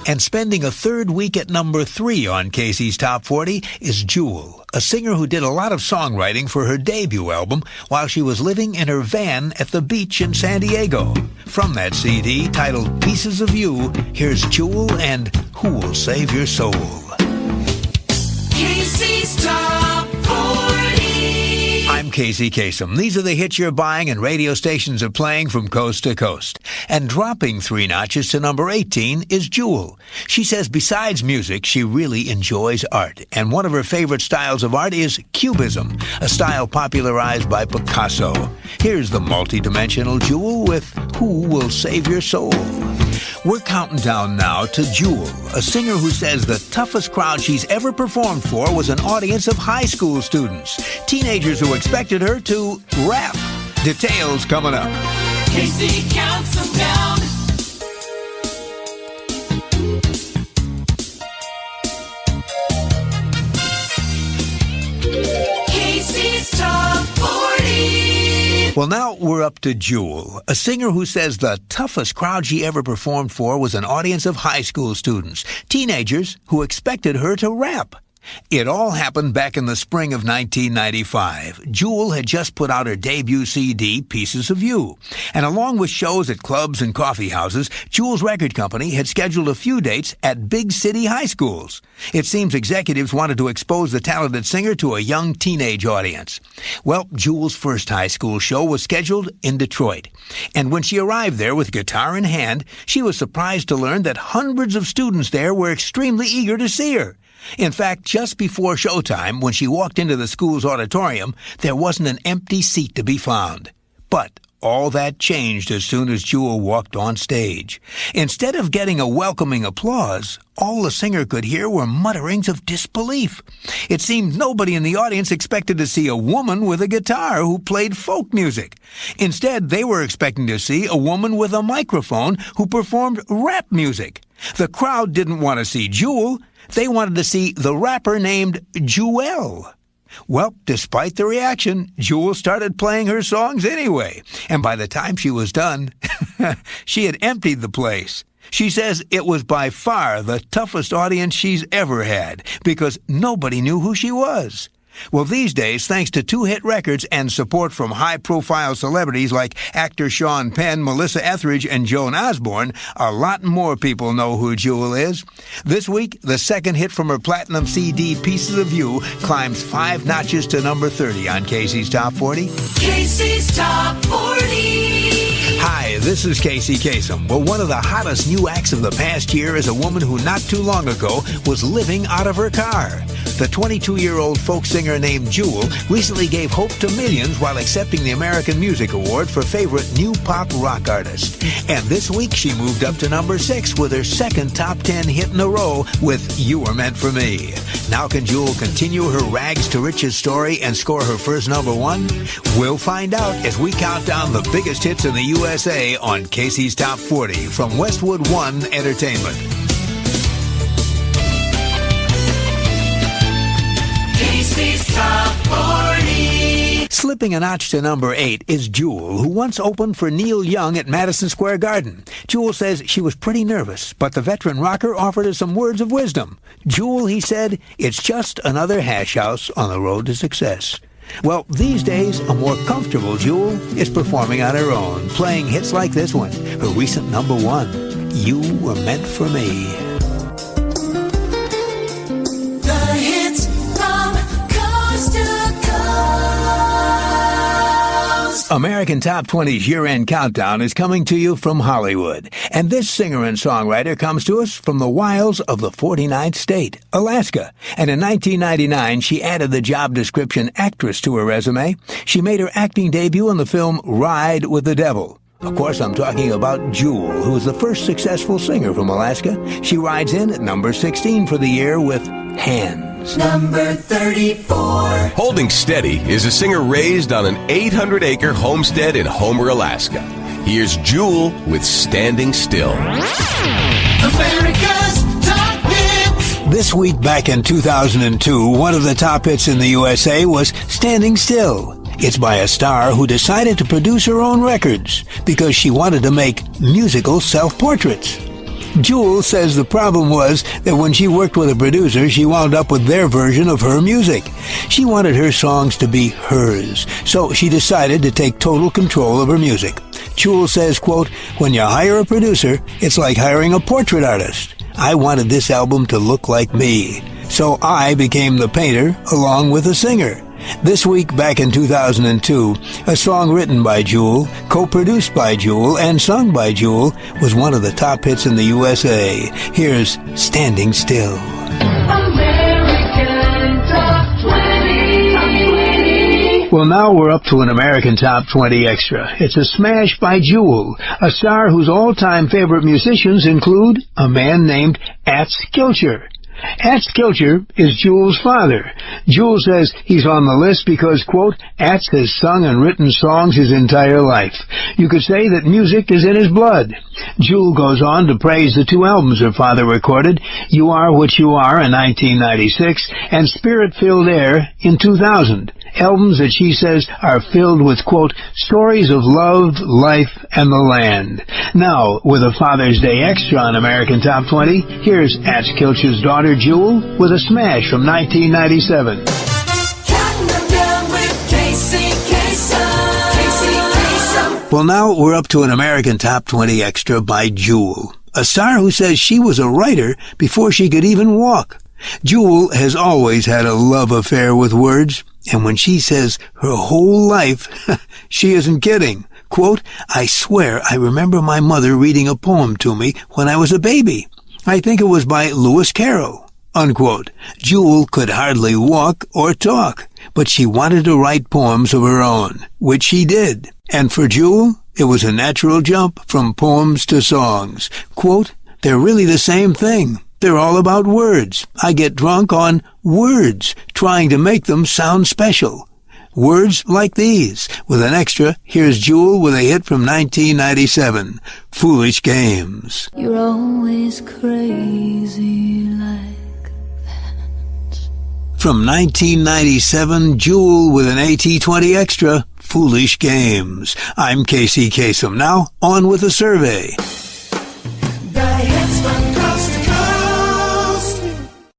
And spending a third week at number 3 on Casey's Top 40 is Jewel, a singer who did a lot of songwriting for her debut album while she was living in her van at the beach in San Diego. From that CD, titled Pieces of You, here's Jewel and Who Will Save Your Soul? Casey's Top 40. I'm Casey Kasem. These are the hits you're buying and radio stations are playing from coast to coast. And dropping 3 notches to number 18 is Jewel. She says besides music, she really enjoys art. And one of her favorite styles of art is Cubism, a style popularized by Picasso. Here's the multi-dimensional Jewel with Who Will Save Your Soul? We're counting down now to Jewel, a singer who says the toughest crowd she's ever performed for was an audience of high school students, teenagers who expected her to rap. Details coming up. Casey counts them down. Casey's Top 40. Well, now we're up to Jewel, a singer who says the toughest crowd she ever performed for was an audience of high school students, teenagers who expected her to rap. It all happened back in the spring of 1995. Jewel had just put out her debut CD, Pieces of You. And along with shows at clubs and coffee houses, Jewel's record company had scheduled a few dates at big city high schools. It seems executives wanted to expose the talented singer to a young teenage audience. Well, Jewel's first high school show was scheduled in Detroit. And when she arrived there with guitar in hand, she was surprised to learn that hundreds of students there were extremely eager to see her. In fact, just before showtime, when she walked into the school's auditorium, there wasn't an empty seat to be found. But all that changed as soon as Jewel walked on stage. Instead of getting a welcoming applause, all the singer could hear were mutterings of disbelief. It seemed nobody in the audience expected to see a woman with a guitar who played folk music. Instead, they were expecting to see a woman with a microphone who performed rap music. The crowd didn't want to see Jewel. They wanted to see the rapper named Jewel. Well, despite the reaction, Jewel started playing her songs anyway. And by the time she was done, she had emptied the place. She says it was by far the toughest audience she's ever had because nobody knew who she was. Well, these days, thanks to 2 hit records and support from high-profile celebrities like actor Sean Penn, Melissa Etheridge, and Joan Osborne, a lot more people know who Jewel is. This week, the second hit from her platinum CD, Pieces of You, climbs 5 notches to number 30 on Casey's Top 40. Casey's Top 40. Hi, this is Casey Kasem. Well, one of the hottest new acts of the past year is a woman who not too long ago was living out of her car. The 22-year-old folk singer named Jewel recently gave hope to millions while accepting the American Music Award for Favorite New Pop Rock Artist. And this week she moved up to number 6 with her second top 10 hit in a row with You Were Meant for Me. Now can Jewel continue her rags to riches story and score her first number 1? We'll find out as we count down the biggest hits in the USA on Casey's Top 40 from Westwood One Entertainment. Casey's Top 40. Slipping a notch to number 8 is Jewel, who once opened for Neil Young at Madison Square Garden. Jewel says she was pretty nervous, but the veteran rocker offered her some words of wisdom. Jewel, he said, it's just another hash house on the road to success. Well, these days, a more comfortable Jewel is performing on her own, playing hits like this one, her recent number 1, You Were Meant for Me. The hits from coast to coast. American Top 20's year-end countdown is coming to you from Hollywood. And this singer and songwriter comes to us from the wilds of the 49th state, Alaska. And in 1999, she added the job description actress to her resume. She made her acting debut in the film Ride with the Devil. Of course, I'm talking about Jewel, who is the first successful singer from Alaska. She rides in at number 16 for the year with Hands. Number 34. Holding Steady is a singer raised on an 800-acre homestead in Homer, Alaska. Here's Jewel with Standing Still. America's Top Hits. This week back in 2002, one of the top hits in the USA was Standing Still. It's by a star who decided to produce her own records because she wanted to make musical self-portraits. Jewel says the problem was that when she worked with a producer, she wound up with their version of her music. She wanted her songs to be hers, so she decided to take total control of her music. Jewel says, quote, "When you hire a producer, it's like hiring a portrait artist. I wanted this album to look like me, so I became the painter along with the singer." This week, back in 2002, a song written by Jewel, co-produced by Jewel, and sung by Jewel was one of the top hits in the USA. Here's Standing Still. American Top 20. Well, now we're up to an American Top 20 Extra. It's a smash by Jewel, a star whose all-time favorite musicians include a man named Kilcher. Kilcher is Jewel's father. Jewel says he's on the list because, quote, Ats has sung and written songs his entire life. You could say that music is in his blood. Jewel goes on to praise the two albums her father recorded, You Are What You Are in 1996 and Spirit-Filled Air in 2000. Albums that she says are filled with, quote, stories of love, life, and the land. Now, with a Father's Day Extra on American Top 20, here's Kilcher's daughter Jewel with a smash from 1997. Counting them down with Kasem. Well, now we're up to an American Top 20 Extra by Jewel, a star who says she was a writer before she could even walk. Jewel has always had a love affair with words, and when she says her whole life, she isn't kidding. Quote, I swear I remember my mother reading a poem to me when I was a baby. I think it was by Lewis Carroll, unquote. Jewel could hardly walk or talk, but she wanted to write poems of her own, which she did. And for Jewel, it was a natural jump from poems to songs. Quote, they're really the same thing. They're all about words. I get drunk on words, trying to make them sound special. Words like these. With an extra, here's Jewel with a hit from 1997, Foolish Games. You're always crazy like that. From 1997, Jewel with an AT20 Extra, Foolish Games. I'm Kasem. Now, on with the survey. The hits from